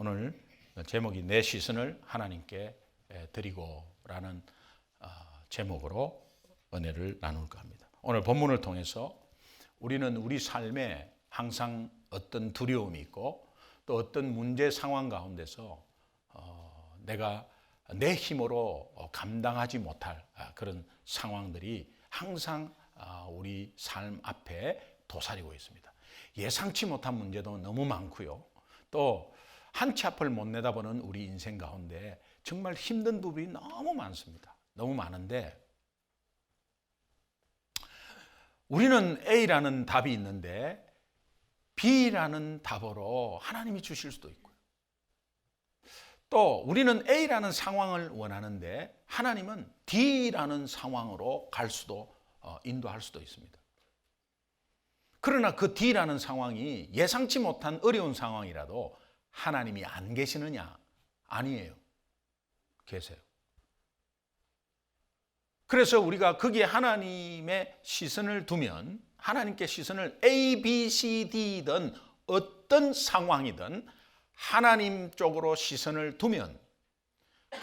오늘 제목이 내 시선을 하나님께 드리고라는 제목으로 은혜를 나눌까 합니다. 오늘 본문을 통해서 우리는 우리 삶에 항상 어떤 두려움이 있고 또 어떤 문제 상황 가운데서 내가 내 힘으로 감당하지 못할 그런 상황들이 항상 우리 삶 앞에 도사리고 있습니다. 예상치 못한 문제도 너무 많고요. 또 한 치 앞을 못 내다보는 우리 인생 가운데 정말 힘든 부분이 너무 많습니다. 너무 많은데 우리는 A라는 답이 있는데 B라는 답으로 하나님이 주실 수도 있고요. 또 우리는 A라는 상황을 원하는데 하나님은 D라는 상황으로 갈 수도 인도할 수도 있습니다. 그러나 그 D라는 상황이 예상치 못한 어려운 상황이라도 하나님이 안 계시느냐? 아니에요. 계세요. 그래서 우리가 거기에 하나님의 시선을 두면 하나님께 시선을 A, B, C, D든 어떤 상황이든 하나님 쪽으로 시선을 두면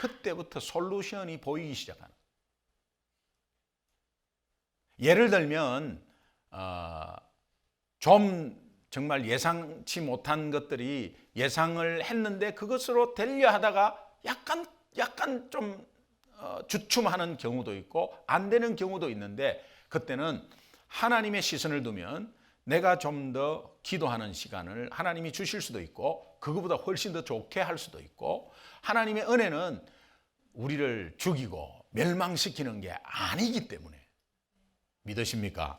그때부터 솔루션이 보이기 시작하는. 예를 들면 좀 정말 예상치 못한 것들이 예상을 했는데 그것으로 되려 하다가 약간 좀 주춤하는 경우도 있고 안 되는 경우도 있는데 그때는 하나님의 시선을 두면 내가 좀 더 기도하는 시간을 하나님이 주실 수도 있고 그거보다 훨씬 더 좋게 할 수도 있고 하나님의 은혜는 우리를 죽이고 멸망시키는 게 아니기 때문에 믿으십니까?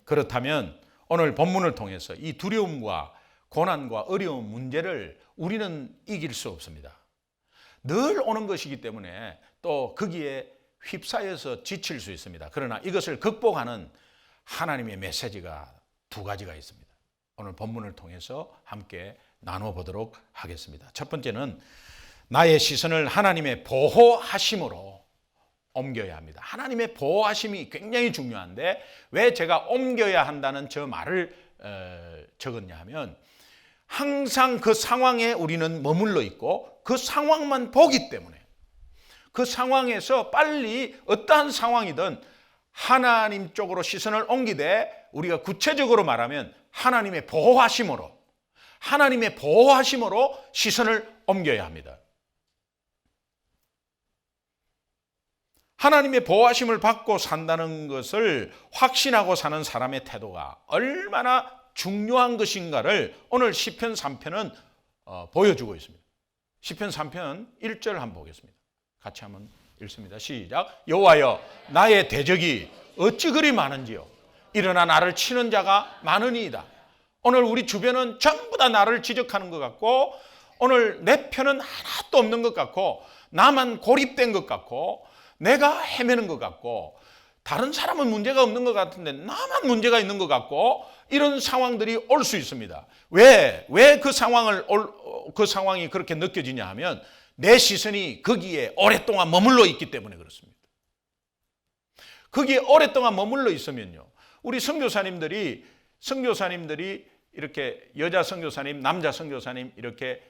그렇다면 오늘 본문을 통해서 이 두려움과 고난과 어려운 문제를 우리는 이길 수 없습니다. 늘 오는 것이기 때문에 또 거기에 휩싸여서 지칠 수 있습니다. 그러나 이것을 극복하는 하나님의 메시지가 두 가지가 있습니다. 오늘 본문을 통해서 함께 나눠보도록 하겠습니다. 첫 번째는 나의 시선을 하나님의 보호하심으로 옮겨야 합니다. 하나님의 보호하심이 굉장히 중요한데 왜 제가 옮겨야 한다는 저 말을 적었냐 하면 항상 그 상황에 우리는 머물러 있고 그 상황만 보기 때문에 그 상황에서 빨리 어떠한 상황이든 하나님 쪽으로 시선을 옮기되 우리가 구체적으로 말하면 하나님의 보호하심으로 시선을 옮겨야 합니다. 하나님의 보호하심을 받고 산다는 것을 확신하고 사는 사람의 태도가 얼마나 중요한 것인가를 오늘 시편 3편은 보여주고 있습니다. 시편 3편 1절 한번 보겠습니다. 같이 한번 읽습니다. 시작. 여호와여 나의 대적이 어찌 그리 많은지요. 일어나 나를 치는 자가 많으니이다. 오늘 우리 주변은 전부 다 나를 지적하는 것 같고 오늘 내 편은 하나도 없는 것 같고 나만 고립된 것 같고 내가 헤매는 것 같고 다른 사람은 문제가 없는 것 같은데 나만 문제가 있는 것 같고 이런 상황들이 올 수 있습니다. 왜 그 상황이 그렇게 느껴지냐 하면 내 시선이 거기에 오랫동안 머물러 있기 때문에 그렇습니다. 거기에 오랫동안 머물러 있으면요. 우리 선교사님들이 이렇게 여자 선교사님, 남자 선교사님 이렇게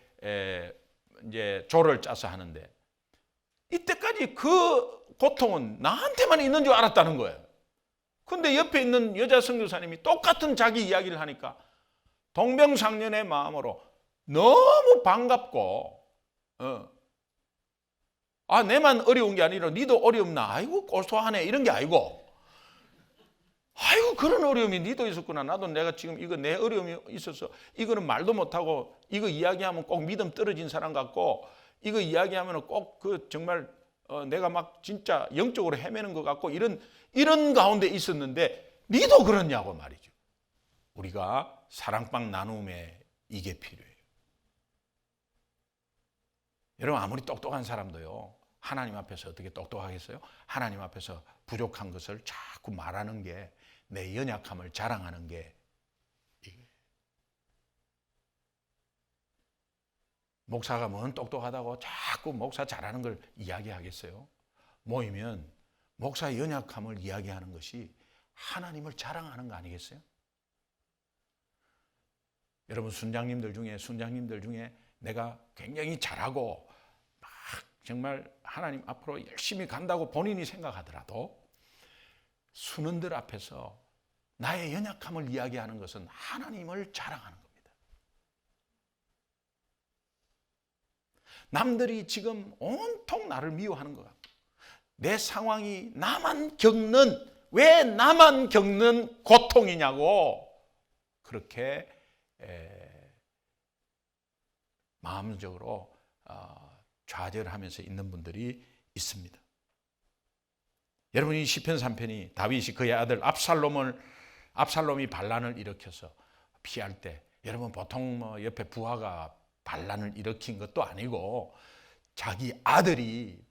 이제 조를 짜서 하는데 이때까지 그 고통은 나한테만 있는 줄 알았다는 거예요. 근데 옆에 있는 여자 선교사님이 똑같은 자기 이야기를 하니까 동병상련의 마음으로 너무 반갑고 내만 어려운 게 아니라 니도 어렵나? 아이고 고소하네 이런 게 아니고 아이고 그런 어려움이 니도 있었구나. 나도 내가 지금 이거 내 어려움이 있어서 이거는 말도 못하고 이거 이야기하면 꼭 믿음 떨어진 사람 같고 이거 이야기하면 꼭 그 정말 내가 막 진짜 영적으로 헤매는 것 같고 이런 가운데 있었는데 니도 그렇냐고 말이죠. 우리가 사랑방 나눔에 이게 필요해요. 여러분 아무리 똑똑한 사람도요. 하나님 앞에서 어떻게 똑똑하겠어요? 하나님 앞에서 부족한 것을 자꾸 말하는 게 내 연약함을 자랑하는 게 목사가 뭔 똑똑하다고 자꾸 목사 잘하는 걸 이야기하겠어요? 모이면 목사의 연약함을 이야기하는 것이 하나님을 자랑하는 거 아니겠어요? 여러분 순장님들 중에 내가 굉장히 잘하고 막 정말 하나님 앞으로 열심히 간다고 본인이 생각하더라도 순원들 앞에서 나의 연약함을 이야기하는 것은 하나님을 자랑하는 겁니다. 남들이 지금 온통 나를 미워하는 것 같고 내 상황이 왜 나만 겪는 고통이냐고 그렇게 마음적으로 좌절하면서 있는 분들이 있습니다. 여러분, 이 시편 3편이 다윗이 그의 아들 압살롬이 반란을 일으켜서 피할 때, 여러분 보통 뭐 옆에 부하가 반란을 일으킨 것도 아니고 자기 아들이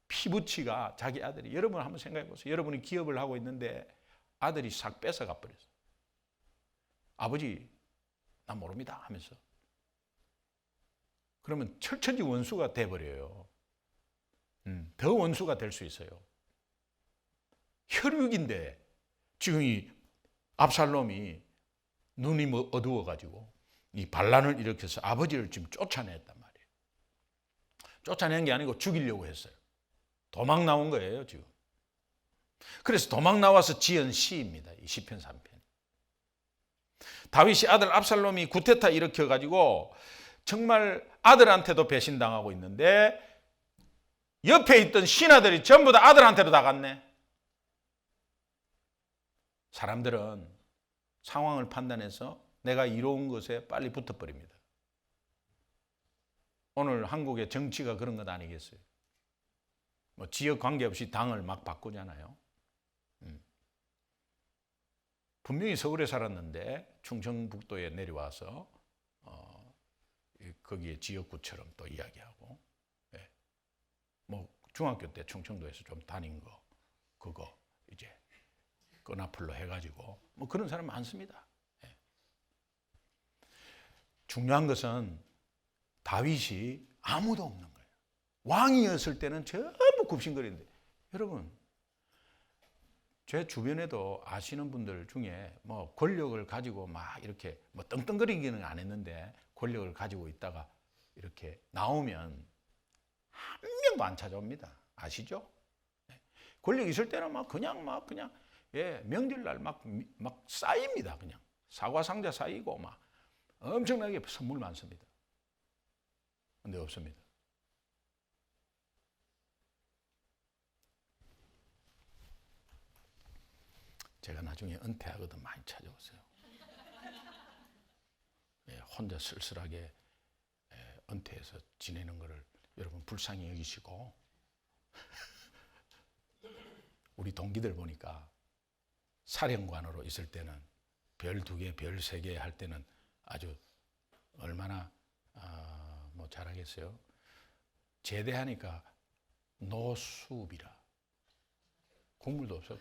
피부치가 자기 아들이, 여러분 한번 생각해 보세요. 여러분이 기업을 하고 있는데 아들이 싹 뺏어가 버렸어요. 아버지 난 모릅니다 하면서. 그러면 철천지 원수가 돼버려요. 더 원수가 될 수 있어요. 혈육인데 지금 이 압살롬이 눈이 어두워가지고 이 반란을 일으켜서 아버지를 지금 쫓아냈단 말이에요. 쫓아낸 게 아니고 죽이려고 했어요. 도망 나온 거예요 지금. 그래서 도망 나와서 지은 시입니다. 이 시편 3편. 다윗이 아들 압살롬이 구테타 일으켜가지고 정말 아들한테도 배신당하고 있는데 옆에 있던 신하들이 전부 다 아들한테로 다 갔네. 사람들은 상황을 판단해서 내가 이로운 것에 빨리 붙어버립니다. 오늘 한국의 정치가 그런 것 아니겠어요? 뭐 지역 관계없이 당을 막 바꾸잖아요. 분명히 서울에 살았는데 충청북도에 내려와서 거기에 지역구처럼 또 이야기하고, 뭐 중학교 때 충청도에서 좀 다닌 거 그거 이제 끈앞으로 해가지고 뭐 그런 사람 많습니다. 중요한 것은 다윗이 아무도 없는 거예요. 왕이었을 때는 전부 굽신거리는데, 여러분 제 주변에도 아시는 분들 중에 뭐 권력을 가지고 막 이렇게 뭐 떵떵거리기는 안 했는데 권력을 가지고 있다가 이렇게 나오면 한 명도 안 찾아옵니다. 아시죠? 권력 있을 때는 그냥 명절날 막 쌓입니다. 그냥 사과 상자 쌓이고 막 엄청나게 선물 많습니다. 근데 없습니다. 제가 나중에 은퇴하거든 많이 찾아오세요. 혼자 쓸쓸하게 은퇴해서 지내는 것을 여러분 불쌍히 여기시고 우리 동기들 보니까 사령관으로 있을 때는 별 2개, 별 3개 할 때는 아주 얼마나 뭐 잘하겠어요. 제대하니까 노수비라. 국물도 없어.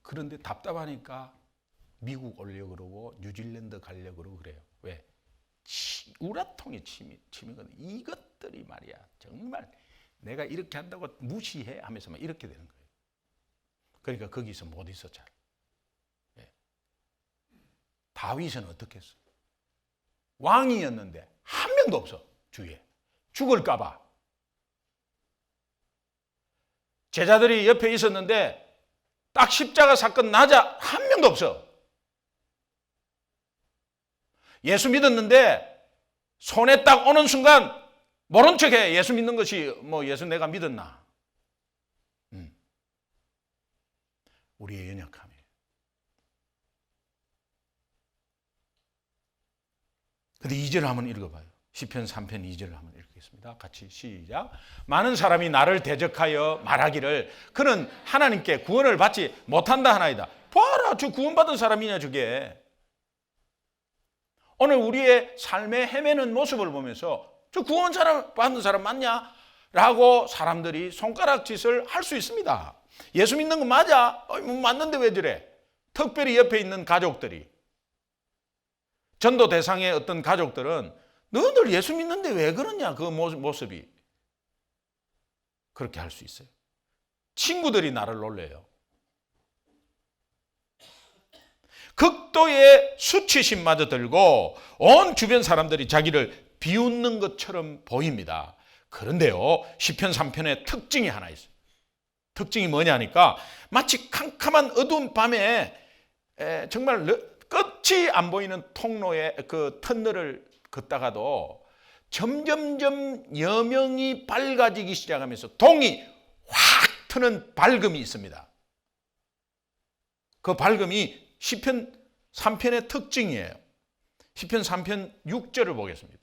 그런데 답답하니까 미국 오려고 그러고 뉴질랜드 가려고 그러고 그래요. 왜? 우라통의 취미거든. 이것들이 말이야 정말 내가 이렇게 한다고 무시해 하면서 막 이렇게 되는 거예요. 그러니까 거기서 못 있어 잘. 다윗은 어떻게 했어? 왕이었는데 한 명도 없어 주위에. 죽을까 봐. 제자들이 옆에 있었는데 딱 십자가 사건 나자 한 명도 없어. 예수 믿었는데 손에 딱 오는 순간 모른 척해. 예수 믿는 것이 뭐 예수 내가 믿었나. 우리의 연약함이에요. 근데 2절 한번 읽어봐요. 시편 3편 2절을 한번 읽겠습니다. 같이 시작. 많은 사람이 나를 대적하여 말하기를 그는 하나님께 구원을 받지 못한다 하나이다. 봐라, 저 구원받은 사람이냐 저게. 오늘 우리의 삶에 헤매는 모습을 보면서 저 구원 받은 사람 맞냐? 라고 사람들이 손가락짓을 할 수 있습니다. 예수 믿는 거 맞아? 뭐 맞는데 왜 저래? 특별히 옆에 있는 가족들이, 전도 대상의 어떤 가족들은 너희들 예수 믿는데 왜 그러냐? 그 모습이 그렇게 할 수 있어요. 친구들이 나를 놀려요. 극도의 수치심마저 들고 온 주변 사람들이 자기를 비웃는 것처럼 보입니다. 그런데요, 시편 3편의 특징이 하나 있어요. 특징이 뭐냐니까 마치 캄캄한 어두운 밤에 정말 끝이 안 보이는 통로에 그 터널을 걷다가도 점점점 여명이 밝아지기 시작하면서 동이 확 트는 밝음이 있습니다. 그 밝음이 시편 3편의 특징이에요. 시편 3편 6절을 보겠습니다.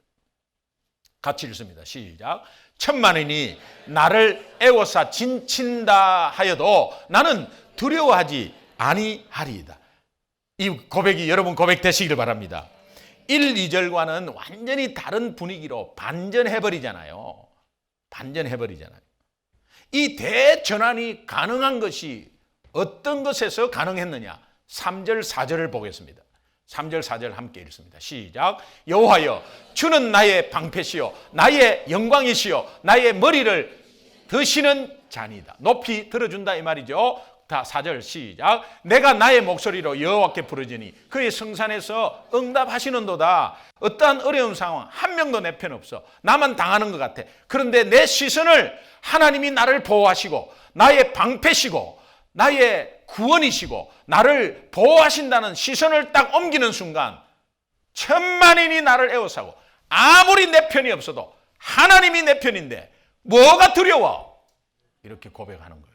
같이 읽습니다. 시작. 천만인이 나를 애워싸 진친다 하여도 나는 두려워하지 아니하리이다. 이 고백이 여러분 고백 되시기를 바랍니다. 1, 2절과는 완전히 다른 분위기로 반전해버리잖아요. 이 대전환이 가능한 것이 어떤 것에서 가능했느냐? 3절, 4절을 보겠습니다. 3절, 4절 함께 읽습니다. 시작. 여호와여, 주는 나의 방패시요 나의 영광이시요 나의 머리를 드시는 자니다. 높이 들어준다 이 말이죠. 다 4절 시작. 내가 나의 목소리로 여호와께 부르짖으니 그의 성산에서 응답하시는도다. 어떠한 어려운 상황 한 명도 내 편 없어. 나만 당하는 것 같아. 그런데 내 시선을 하나님이 나를 보호하시고 나의 방패시고 나의 구원이시고 나를 보호하신다는 시선을 딱 옮기는 순간 천만인이 나를 에워싸고 아무리 내 편이 없어도 하나님이 내 편인데 뭐가 두려워? 이렇게 고백하는 거예요.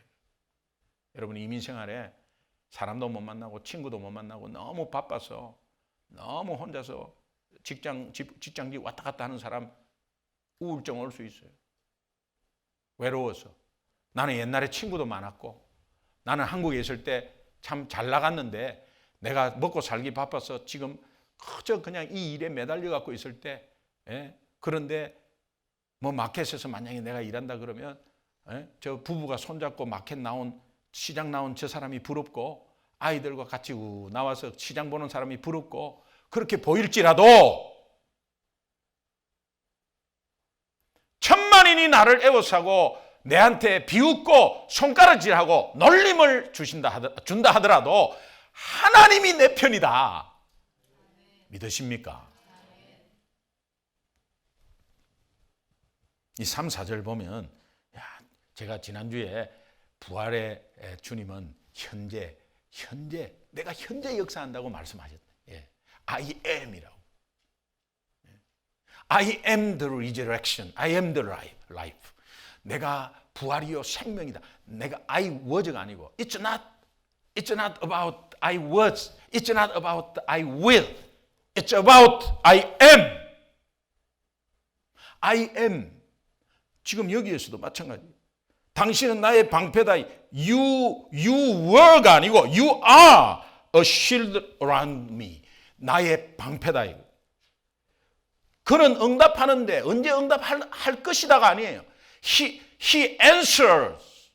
여러분, 이민생활에 사람도 못 만나고 친구도 못 만나고 너무 바빠서 너무 혼자서 직장지 왔다 갔다 하는 사람 우울증 올 수 있어요. 외로워서. 나는 옛날에 친구도 많았고 나는 한국에 있을 때 참 잘 나갔는데 내가 먹고 살기 바빠서 지금 그저 그냥 이 일에 매달려 갖고 있을 때 그런데 뭐 마켓에서 만약에 내가 일한다 그러면 저 부부가 손잡고 마켓 나온 시장 나온 저 사람이 부럽고 아이들과 같이 나와서 시장 보는 사람이 부럽고 그렇게 보일지라도 천만인이 나를 에워싸고 내한테 비웃고 손가락질하고 놀림을 준다 하더라도 하나님이 내 편이다. 믿으십니까? 이 3, 4절 보면 제가 지난주에 부활의 주님은 현재 내가 현재 역사한다고 말씀하셨어요. I am이라고. I am the resurrection. I am the life. 내가 부활이요 생명이다. 내가 I was가 아니고 It's not about I was. It's not about I will. It's about I am. I am. 지금 여기에서도 마찬가지. 당신은 나의 방패다. You were가 아니고 You are a shield around me. 나의 방패다. 그는 응답하는데 언제 응답할 것이다가 아니에요. He answers.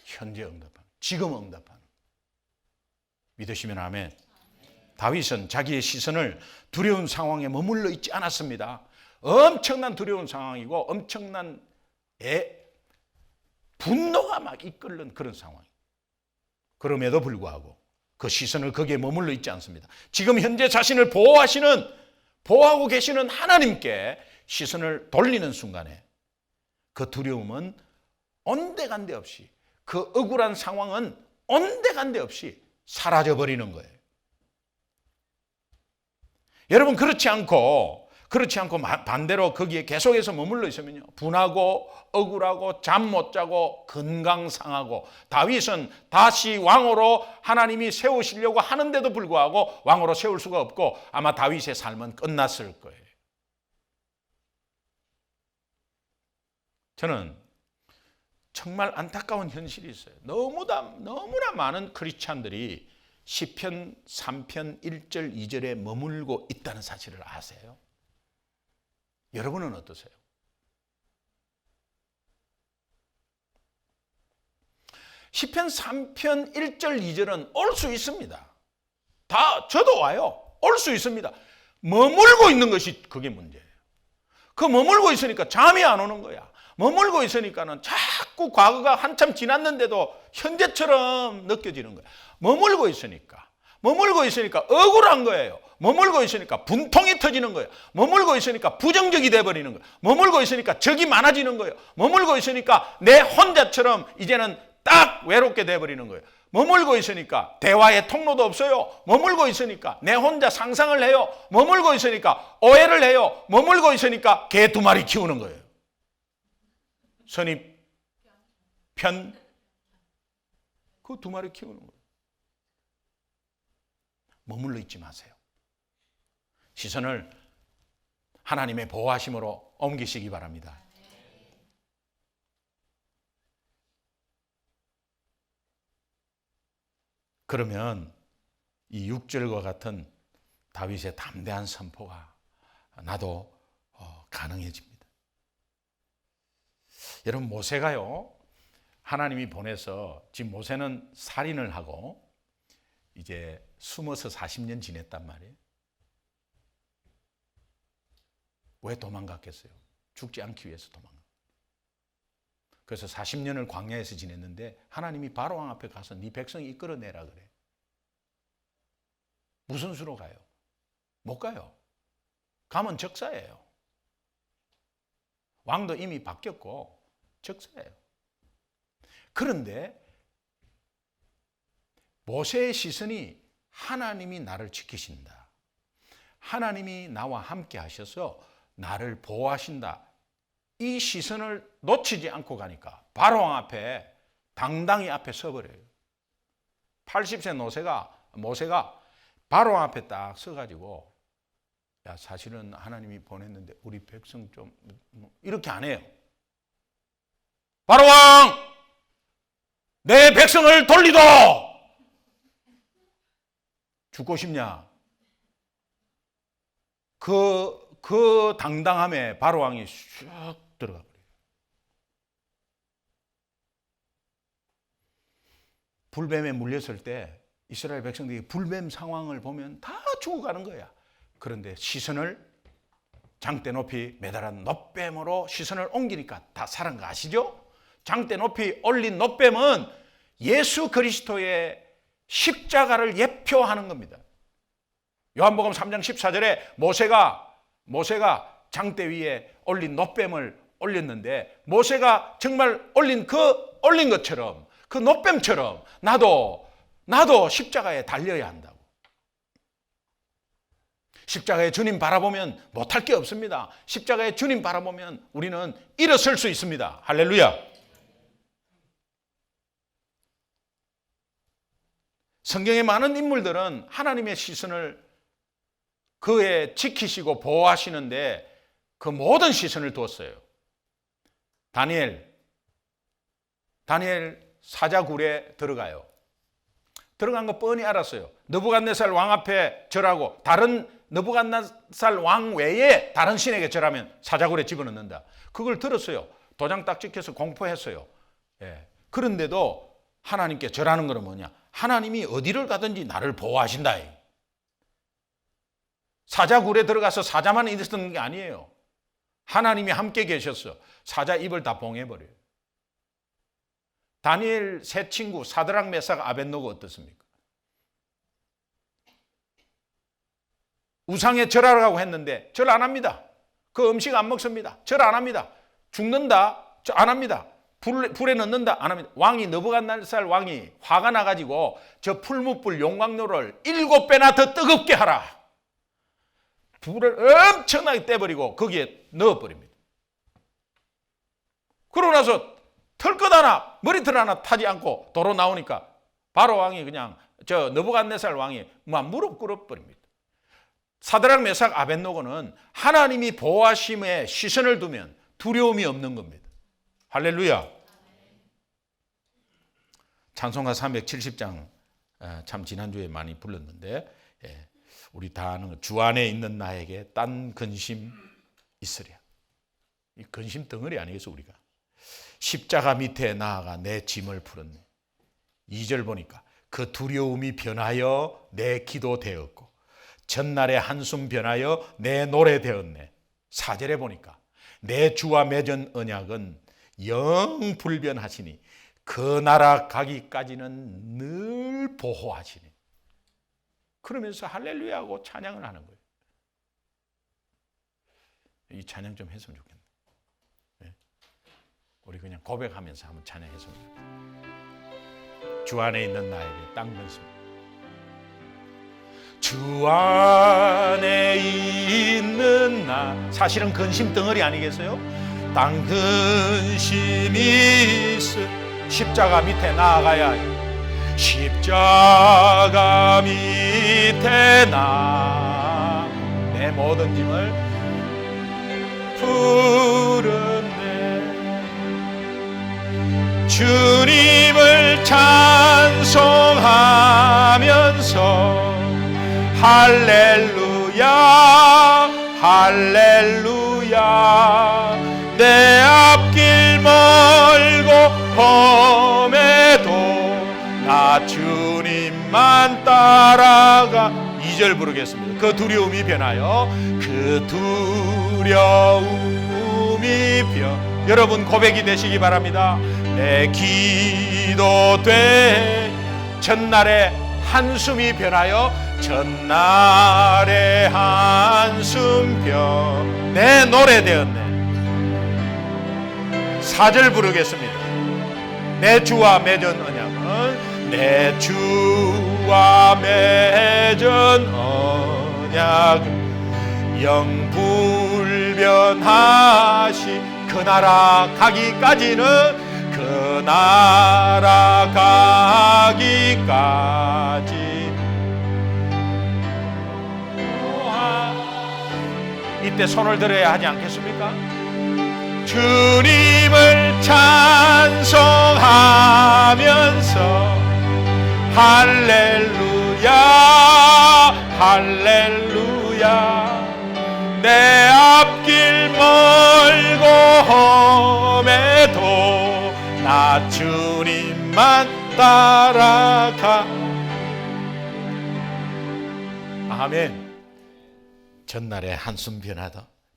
현재 응답하는, 지금 응답하는. 믿으시면 아멘. 다윗은 자기의 시선을 두려운 상황에 머물러 있지 않았습니다. 엄청난 두려운 상황이고 엄청난 분노가 막 이끌는 그런 상황. 그럼에도 불구하고 그 시선을 거기에 머물러 있지 않습니다. 지금 현재 자신을 보호하고 계시는 하나님께 시선을 돌리는 순간에 그 두려움은 온데간데 없이, 그 억울한 상황은 온데간데 없이 사라져버리는 거예요. 여러분, 그렇지 않고 반대로 거기에 계속해서 머물러 있으면요, 분하고 억울하고 잠 못 자고 건강 상하고, 다윗은 다시 왕으로 하나님이 세우시려고 하는데도 불구하고 왕으로 세울 수가 없고 아마 다윗의 삶은 끝났을 거예요. 저는 정말 안타까운 현실이 있어요. 너무나 많은 크리스찬들이 시편 3편 1절 2절에 머물고 있다는 사실을 아세요? 여러분은 어떠세요? 시편 3편 1절 2절은 올 수 있습니다. 저도 와요. 올 수 있습니다. 머물고 있는 것이 그게 문제예요. 그 머물고 있으니까 잠이 안 오는 거야. 머물고 있으니까는 자꾸 과거가 한참 지났는데도 현재처럼 느껴지는 거예요. 머물고 있으니까 억울한 거예요. 머물고 있으니까 분통이 터지는 거예요. 머물고 있으니까 부정적이 돼버리는 거예요. 머물고 있으니까 적이 많아지는 거예요. 머물고 있으니까 내 혼자처럼 이제는 딱 외롭게 돼버리는 거예요. 머물고 있으니까 대화의 통로도 없어요. 머물고 있으니까 내 혼자 상상을 해요. 머물고 있으니까 오해를 해요. 머물고 있으니까 개 2마리 키우는 거예요. 선입, 편, 그 2마리 키우는 거예요. 머물러 있지 마세요. 시선을 하나님의 보호하심으로 옮기시기 바랍니다. 그러면 이 6절과 같은 다윗의 담대한 선포가 나도 가능해집니다. 여러분, 모세가요, 하나님이 보내서 지금 모세는 살인을 하고 이제 숨어서 40년 지냈단 말이에요. 왜 도망갔겠어요? 죽지 않기 위해서 도망갔어요. 그래서 40년을 광야에서 지냈는데 하나님이 바로왕 앞에 가서 네 백성 이끌어내라 그래. 무슨 수로 가요? 못 가요. 가면 적사예요. 왕도 이미 바뀌었고 적사예요. 그런데 모세의 시선이 하나님이 나를 지키신다, 하나님이 나와 함께 하셔서 나를 보호하신다, 이 시선을 놓치지 않고 가니까 바로왕 앞에 당당히 앞에 서버려요. 80세 모세가 바로왕 앞에 딱 서가지고, 야, 사실은 하나님이 보냈는데 우리 백성 좀 이렇게 안 해요. 바로왕, 내 백성을 돌리도. 죽고 싶냐? 그 당당함에 바로왕이 쑥 들어가 버려요. 불뱀에 물렸을 때 이스라엘 백성들이 불뱀 상황을 보면 다 죽어가는 거야. 그런데 시선을 장대 높이 매달한 놋뱀으로 시선을 옮기니까 다 살은 거 아시죠? 장대 높이 올린 놋뱀은 예수 그리스도의 십자가를 예표하는 겁니다. 요한복음 3장 14절에 모세가 장대 위에 올린 놋뱀을 올렸는데, 모세가 정말 올린 것처럼, 그 놋뱀처럼 나도 십자가에 달려야 한다고. 십자가의 주님 바라보면 못할 게 없습니다. 십자가의 주님 바라보면 우리는 일어설 수 있습니다. 할렐루야. 성경의 많은 인물들은 하나님의 시선을 그의 지키시고 보호하시는데 그 모든 시선을 두었어요. 다니엘 사자굴에 들어가요. 들어간 거 뻔히 알았어요. 느부갓네살 왕 앞에 절하고 다른 느부갓네살 왕 외에 다른 신에게 절하면 사자굴에 집어넣는다. 그걸 들었어요. 도장 딱 찍혀서 공포했어요. 예. 그런데도 하나님께 절하는 것은 뭐냐? 하나님이 어디를 가든지 나를 보호하신다. 사자굴에 들어가서 사자만 있었던 게 아니에요. 하나님이 함께 계셨어. 사자 입을 다 봉해버려요. 다니엘 세 친구 사드락 메삭 아벳노고 어떻습니까? 우상에 절하라고 했는데 절 안 합니다. 그 음식 안 먹습니다. 절 안 합니다. 죽는다? 안 합니다. 불에 넣는다? 안 합니다. 왕이 느부갓네살 왕이 화가 나가지고 저 풀무불 용광로를 7배나 더 뜨겁게 하라. 불을 엄청나게 떼버리고 거기에 넣어버립니다. 그러고 나서 털끝 하나, 머리털 하나 타지 않고 도로 나오니까 바로 왕이 그냥 저 느부갓네살 왕이 무릎 꿇어버립니다. 사드락 메삭 아벳노고는 하나님이 보호하심에 시선을 두면 두려움이 없는 겁니다. 할렐루야. 찬송가 370장 참 지난주에 많이 불렀는데, 우리 다 아는 주 안에 있는 나에게 딴 근심 있으랴. 이 근심 덩어리 아니겠어 우리가. 십자가 밑에 나아가 내 짐을 풀었네. 2절 보니까 그 두려움이 변하여 내 기도 되었고 전날의 한숨 변하여 내 노래 되었네. 4절에 보니까 내 주와 맺은 언약은 영 불변하시니 그 나라 가기까지는 늘 보호하시니. 그러면서 할렐루야하고 찬양을 하는 거예요. 이 찬양 좀 했으면 좋겠네. 네? 우리 그냥 고백하면서 한번 찬양했으면 좋겠네. 주 안에 있는 나에게 땅 근심. 주 안에 있는 나. 사실은 근심 덩어리 아니겠어요? 땅 근심이 있어. 십자가 밑에 나아가야 해. 십자가 밑에 나 내 모든 짐을 풀었네. 주님을 찬송하면서 할렐루야 할렐루야. 내 앞길 멀고 험해도 나 주님만 따라가. 2절 부르겠습니다. 그 두려움이 변하여 그 두려움이 여러분 고백이 되시기 바랍니다. 내 기도돼 전날의 한숨이 변하여 전날의 한숨 내 노래 되었네. 4절 부르겠습니다. 내 주와 맺은 언약은 내 주와 맺은 언약은 영불변하시. 그 나라 가기까지는 그 나라 가기까지. 이때 손을 들어야 하지 않겠습니까? 주님을 찬송하면서 할렐루야 할렐루야. 내 앞길 멀고 험해도 나 주님만 따라가. 아멘. 전날에 한숨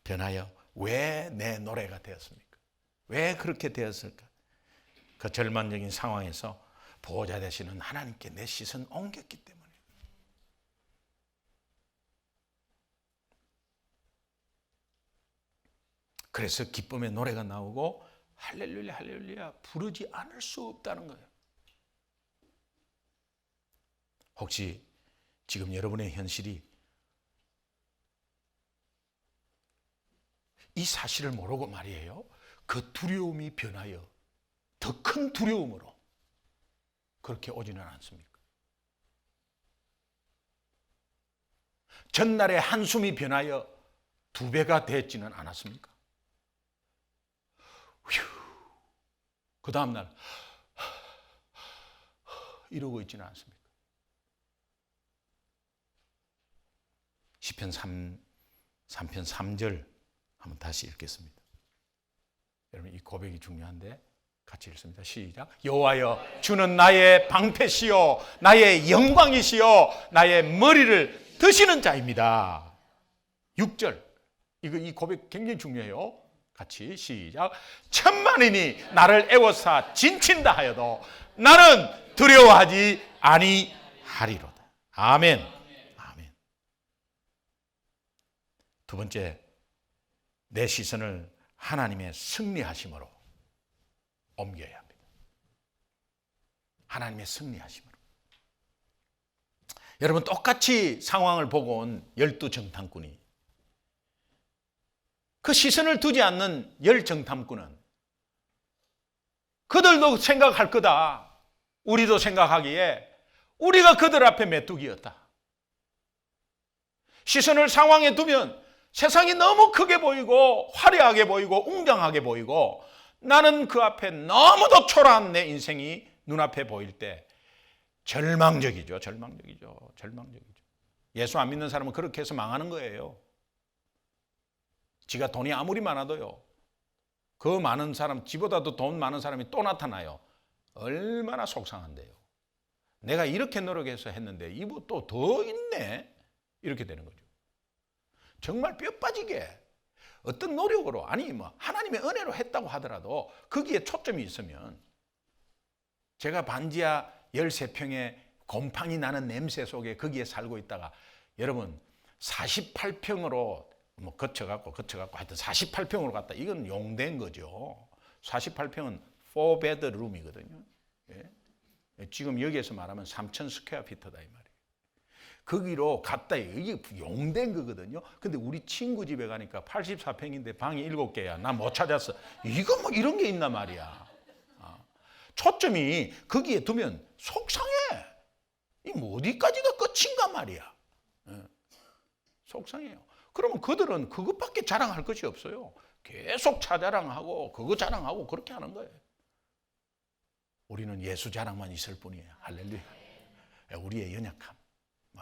변하여 왜 내 노래가 되었습니까? 왜 그렇게 되었을까? 그 절망적인 상황에서 보호자 되시는 하나님께 내 시선 옮겼기 때문에. 그래서 기쁨의 노래가 나오고 할렐루야 할렐루야 부르지 않을 수 없다는 거예요. 혹시 지금 여러분의 현실이 이 사실을 모르고 말이에요, 그 두려움이 변하여 더 큰 두려움으로 그렇게 오지는 않습니까? 전날의 한숨이 변하여 2배가 됐지는 않았습니까? 휴, 그 다음날 이러고 있지는 않습니까? 시편 3편 3절 한번 다시 읽겠습니다. 여러분 이 고백이 중요한데 같이 읽습니다. 시작. 여호와여 주는 나의 방패시요 나의 영광이시요 나의 머리를 드시는 자입니다. 6절 이 고백 굉장히 중요해요. 같이 시작. 천만인이 나를 애워싸 진친다 하여도 나는 두려워하지 아니하리로다. 아멘. 아멘. 두 번째, 내 시선을 하나님의 승리하심으로 옮겨야 합니다. 하나님의 승리하심으로. 여러분 똑같이 상황을 보고 온 12정탐꾼이 그 시선을 두지 않는 10정탐꾼은 그들도 생각할 거다. 우리도 생각하기에 우리가 그들 앞에 메뚜기였다. 시선을 상황에 두면 세상이 너무 크게 보이고 화려하게 보이고 웅장하게 보이고 나는 그 앞에 너무도 초라한 내 인생이 눈앞에 보일 때 절망적이죠. 예수 안 믿는 사람은 그렇게 해서 망하는 거예요. 지가 돈이 아무리 많아도요, 그 많은 사람, 지보다도 돈 많은 사람이 또 나타나요. 얼마나 속상한데요. 내가 이렇게 노력해서 했는데 이거 또 더 있네. 이렇게 되는 거죠. 정말 뼈 빠지게 어떤 노력으로, 아니 뭐 하나님의 은혜로 했다고 하더라도 거기에 초점이 있으면, 제가 반지하 13평에 곰팡이 나는 냄새 속에 거기에 살고 있다가 여러분 48평으로 뭐 거쳐갖고 하여튼 48평으로 갔다, 이건 용된 거죠. 48평은 4베드 룸이거든요. 예? 지금 여기에서 말하면 3,000 스퀘어 피트다 이 말이에요. 거기로 갔다, 이게 용된 거거든요. 근데 우리 친구 집에 가니까 84평인데 방이 7개야. 나 못 찾았어. 이거 뭐 이런 게 있나 말이야. 초점이 거기에 두면 속상해. 이 뭐 어디까지가 끝인가 말이야. 속상해요. 그러면 그들은 그것밖에 자랑할 것이 없어요. 계속 자랑하고 그거 자랑하고 그렇게 하는 거예요. 우리는 예수 자랑만 있을 뿐이에요. 할렐루야. 우리의 연약함,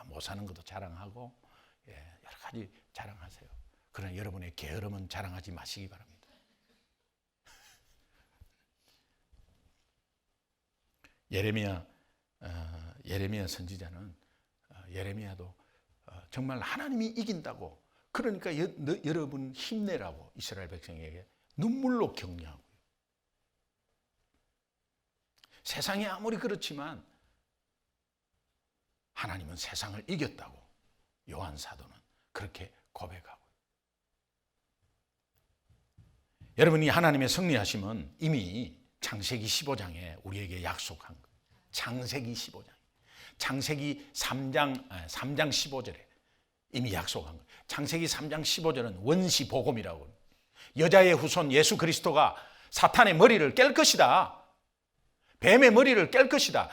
못 사는 것도 자랑하고, 여러 가지 자랑하세요. 그러나 여러분의 게으름은 자랑하지 마시기 바랍니다. 예레미야 선지자는, 예레미야도 정말 하나님이 이긴다고, 그러니까 여러분 힘내라고 이스라엘 백성에게 눈물로 격려하고요. 세상이 아무리 그렇지만 하나님은 세상을 이겼다고 요한 사도는 그렇게 고백하고, 여러분이 하나님의 승리하심은 이미 창세기 15장에 우리에게 약속한 거예요. 창세기 15장, 창세기 3장 15절에 이미 약속한 거예요. 창세기 3장 15절은 원시 복음이라고 합니다. 여자의 후손 예수 그리스도가 사탄의 머리를 깰 것이다. 뱀의 머리를 깰 것이다.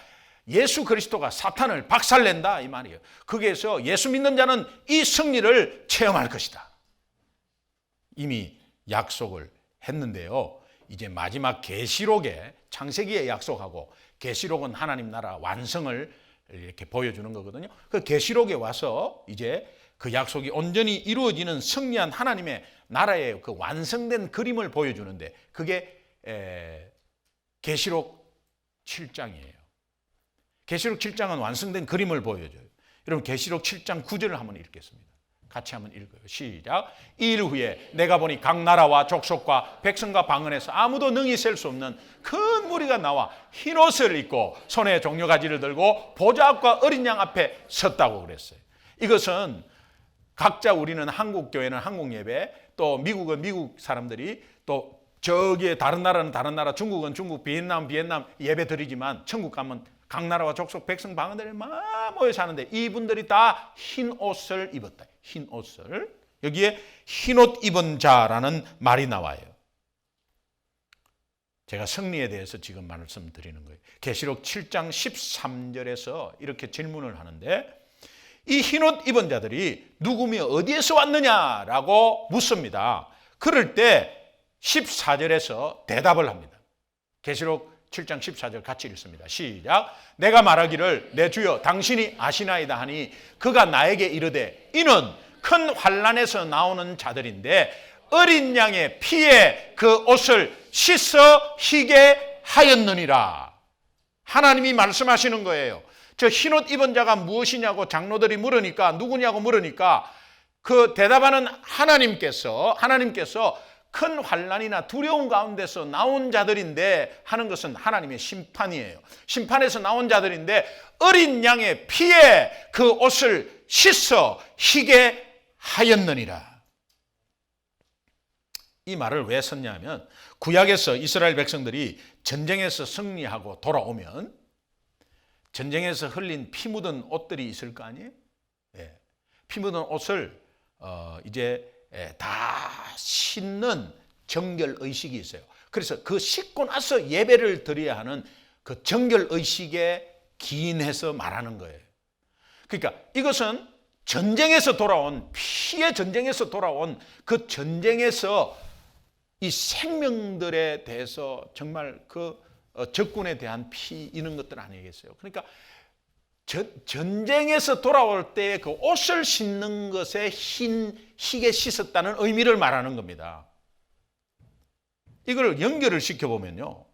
예수 그리스도가 사탄을 박살낸다 이 말이에요. 거기에서 예수 믿는 자는 이 승리를 체험할 것이다. 이미 약속을 했는데요. 이제 마지막 계시록에, 창세기에 약속하고 계시록은 하나님 나라 완성을 이렇게 보여주는 거거든요. 그 계시록에 와서 이제 그 약속이 온전히 이루어지는 승리한 하나님의 나라의 그 완성된 그림을 보여주는데, 그게 계시록 7장이에요. 계시록 7장은 완성된 그림을 보여줘요. 여러분 계시록 7장 9절을 한번 읽겠습니다. 같이 한번 읽어요. 시작. 이 일 후에 내가 보니 각 나라와 족속과 백성과 방언에서 아무도 능히 셀 수 없는 큰 무리가 나와 흰옷을 입고 손에 종려가지를 들고 보좌 앞과 어린 양 앞에 섰다고 그랬어요. 이것은 각자, 우리는 한국 교회는 한국 예배, 또 미국은 미국 사람들이, 또 저기에 다른 나라는 다른 나라, 중국은 중국, 비엔남 예배 드리지만 천국 가면 각 나라와 족속 백성 방언들이 막 모여 사는데 이분들이 다 흰 옷을 입었다. 흰 옷을. 여기에 흰옷 입은 자라는 말이 나와요. 제가 승리에 대해서 지금 말씀드리는 거예요. 계시록 7장 13절에서 이렇게 질문을 하는데, 이 흰옷 입은 자들이 누구며 어디에서 왔느냐라고 묻습니다. 그럴 때 14절에서 대답을 합니다. 계시록 7장 14절 같이 읽습니다. 시작. 내가 말하기를 내 주여 당신이 아시나이다 하니 그가 나에게 이르되 이는 큰 환난에서 나오는 자들인데 어린 양의 피에 그 옷을 씻어 희게 하였느니라. 하나님이 말씀하시는 거예요. 저 흰옷 입은 자가 무엇이냐고 장로들이 물으니까, 누구냐고 물으니까 그 대답하는 하나님께서 큰 환난이나 두려움 가운데서 나온 자들인데 하는 것은 하나님의 심판이에요. 심판에서 나온 자들인데 어린 양의 피에 그 옷을 씻어 희게 하였느니라. 이 말을 왜 썼냐면, 구약에서 이스라엘 백성들이 전쟁에서 승리하고 돌아오면 전쟁에서 흘린 피 묻은 옷들이 있을 거 아니에요? 피 묻은 옷을 이제 다 씻는 정결 의식이 있어요. 그래서 그 씻고 나서 예배를 드려야 하는 그 정결 의식에 기인해서 말하는 거예요. 그러니까 이것은 전쟁에서 돌아온, 피의 전쟁에서 돌아온 그 전쟁에서 이 생명들에 대해서 정말 그 적군에 대한 피 이런 것들 아니겠어요? 그러니까 전쟁에서 돌아올 때 그 옷을 씻는 것에 희게 씻었다는 의미를 말하는 겁니다. 이걸 연결을 시켜보면요,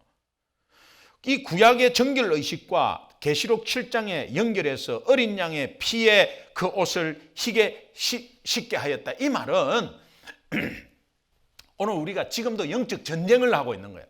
이 구약의 정결의식과 계시록 7장에 연결해서 어린 양의 피에 그 옷을 희게 씻게 하였다. 이 말은 오늘 우리가 지금도 영적 전쟁을 하고 있는 거예요.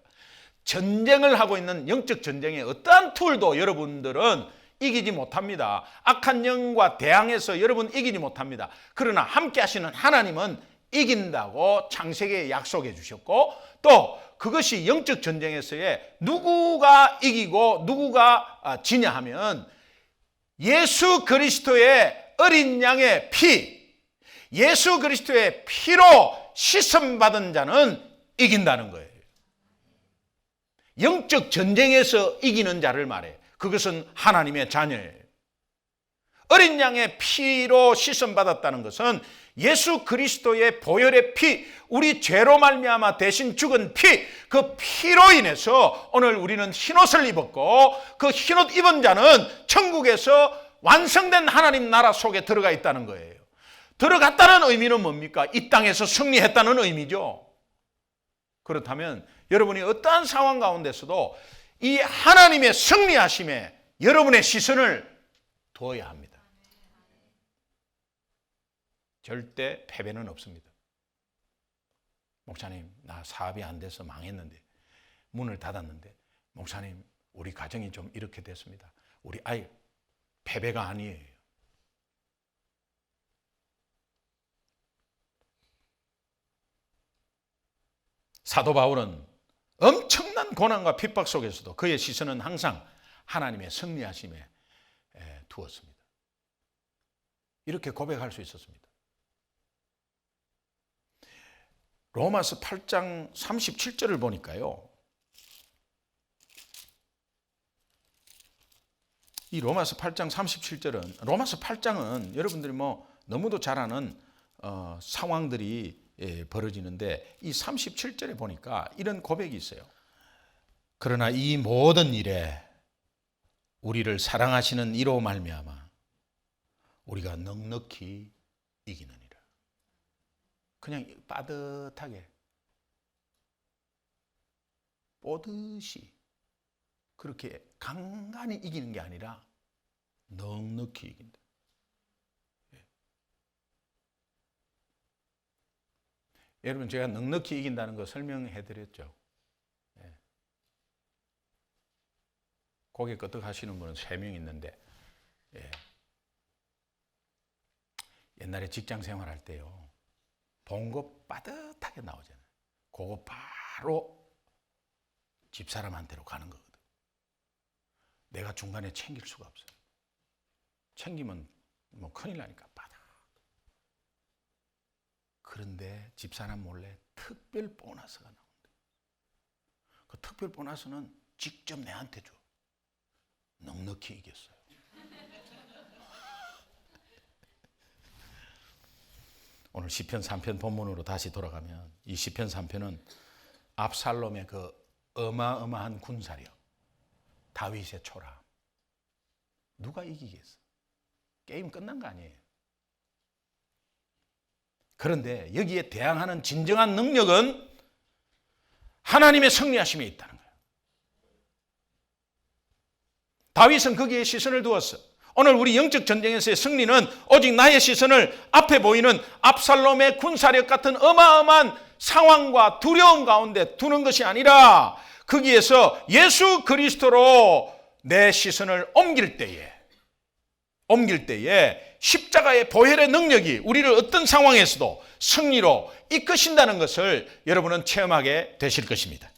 전쟁을 하고 있는 영적 전쟁에 어떠한 툴도 여러분들은 이기지 못합니다. 악한 영과 대항해서 여러분 이기지 못합니다. 그러나 함께 하시는 하나님은 이긴다고 창세기에 약속해 주셨고, 또 그것이 영적 전쟁에서의 누구가 이기고 누구가 지냐 하면 예수 그리스도의 어린 양의 피, 예수 그리스도의 피로 씻음받은 자는 이긴다는 거예요. 영적 전쟁에서 이기는 자를 말해요. 그것은 하나님의 자녀예요. 어린 양의 피로 씻음받았다는 것은 예수 그리스도의 보혈의 피, 우리 죄로 말미암아 대신 죽은 피, 그 피로 인해서 오늘 우리는 흰옷을 입었고, 그 흰옷 입은 자는 천국에서 완성된 하나님 나라 속에 들어가 있다는 거예요. 들어갔다는 의미는 뭡니까? 이 땅에서 승리했다는 의미죠. 그렇다면 여러분이 어떠한 상황 가운데서도 이 하나님의 승리하심에 여러분의 시선을 두어야 합니다. 절대 패배는 없습니다. 목사님, 나 사업이 안 돼서 망했는데, 문을 닫았는데, 목사님, 우리 가정이 좀 이렇게 됐습니다. 우리 아이, 패배가 아니에요. 사도 바울은 엄청난 고난과 핍박 속에서도 그의 시선은 항상 하나님의 승리하심에 두었습니다. 이렇게 고백할 수 있었습니다. 로마서 8장 37절을 보니까요, 이 로마서 8장 37절은, 로마서 8장은 여러분들이 너무도 잘 아는 상황들이 벌어지는데, 이 37절에 보니까 이런 고백이 있어요. 그러나 이 모든 일에 우리를 사랑하시는 이로 말미암아 우리가 넉넉히 이기느니라. 그냥 빠듯하게 뽀듯이 그렇게 간간히 이기는 게 아니라 넉넉히 이긴다. 여러분, 제가 넉넉히 이긴다는 거 설명해 드렸죠. 고개 끄덕 하시는 분은 3명 있는데, 옛날에 직장 생활할 때요, 봉고 빠듯하게 나오잖아요. 그거 바로 집사람한테로 가는 거거든. 내가 중간에 챙길 수가 없어요. 챙기면 큰일 나니까 빠듯. 그런데 집사람 몰래 특별 보너스가 나온다. 그 특별 보너스는 직접 내한테 줘. 넉넉히 이겼어요. 오늘 시편 3편 본문으로 다시 돌아가면, 이 시편 3편은 압살롬의 그 어마어마한 군사력, 다윗의 초람, 누가 이기겠어? 게임 끝난 거 아니에요. 그런데 여기에 대항하는 진정한 능력은 하나님의 승리하심에 있다는 거예요. 다윗은 거기에 시선을 두었어. 오늘 우리 영적 전쟁에서의 승리는 오직 나의 시선을 앞에 보이는 압살롬의 군사력 같은 어마어마한 상황과 두려움 가운데 두는 것이 아니라, 거기에서 예수 그리스도로 내 시선을 옮길 때에 십자가의 보혈의 능력이 우리를 어떤 상황에서도 승리로 이끄신다는 것을 여러분은 체험하게 되실 것입니다.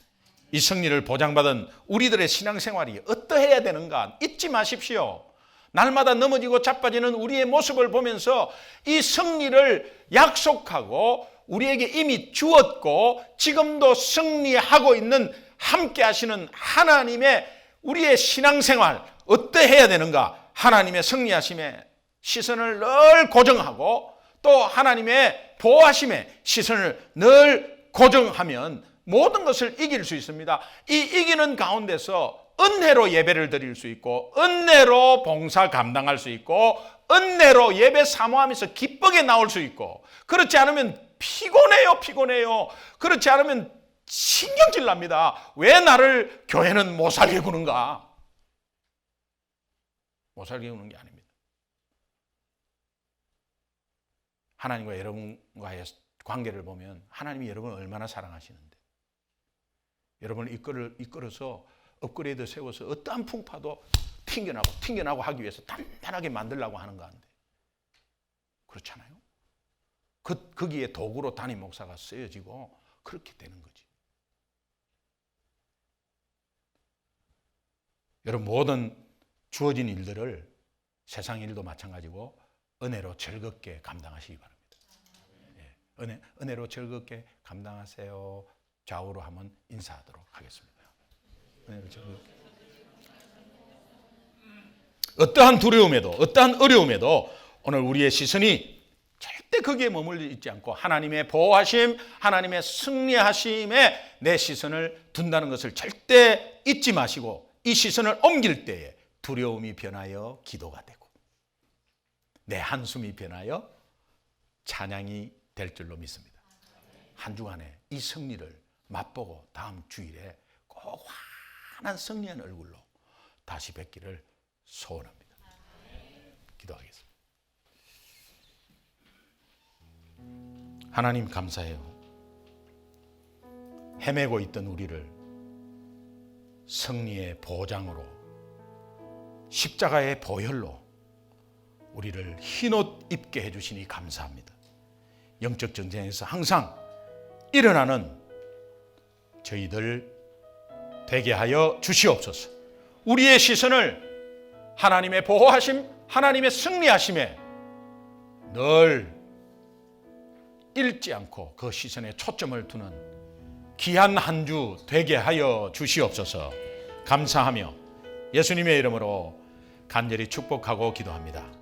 이 승리를 보장받은 우리들의 신앙생활이 어떠해야 되는가 잊지 마십시오. 날마다 넘어지고 자빠지는 우리의 모습을 보면서 이 승리를 약속하고 우리에게 이미 주었고 지금도 승리하고 있는 함께 하시는 하나님의 우리의 신앙생활 어떠해야 되는가, 하나님의 승리하심에 시선을 늘 고정하고 또 하나님의 보호하심에 시선을 늘 고정하면 모든 것을 이길 수 있습니다. 이 이기는 가운데서 은혜로 예배를 드릴 수 있고, 은혜로 봉사 감당할 수 있고, 은혜로 예배 사모하면서 기쁘게 나올 수 있고, 그렇지 않으면 피곤해요. 그렇지 않으면 신경질 납니다. 왜 나를 교회는 못 살게 구는가? 못 살게 구는 게 아닙니다. 하나님과 여러분과의 관계를 보면 하나님이 여러분을 얼마나 사랑하시는데, 여러분을 이끌어서 업그레이드 세워서 어떠한 풍파도 튕겨나고 하기 위해서 단단하게 만들려고 하는 거 아닌데, 그렇잖아요. 거기에 도구로 담임 목사가 쓰여지고 그렇게 되는 거지. 여러분, 모든 주어진 일들을, 세상 일도 마찬가지고 은혜로 즐겁게 감당하시기 바랍니다. 은혜로 즐겁게 감당하세요. 좌우로 한번 인사하도록 하겠습니다. 은혜로 즐겁게. 어떠한 두려움에도, 어떠한 어려움에도 오늘 우리의 시선이 절대 거기에 머물러 있지 않고 하나님의 보호하심, 하나님의 승리하심에 내 시선을 둔다는 것을 절대 잊지 마시고, 이 시선을 옮길 때에 두려움이 변하여 기도가 되고 내 한숨이 변하여 찬양이 될 줄로 믿습니다. 한 주간에 이 승리를 맛보고 다음 주일에 꼭 환한 승리한 얼굴로 다시 뵙기를 소원합니다. 기도하겠습니다. 하나님, 감사해요. 헤매고 있던 우리를 승리의 보장으로, 십자가의 보혈로 우리를 흰옷 입게 해주시니 감사합니다. 영적 전쟁에서 항상 일어나는 저희들 되게 하여 주시옵소서. 우리의 시선을 하나님의 보호하심, 하나님의 승리하심에 늘 잃지 않고 그 시선에 초점을 두는 귀한 한 주 되게 하여 주시옵소서. 감사하며 예수님의 이름으로 간절히 축복하고 기도합니다.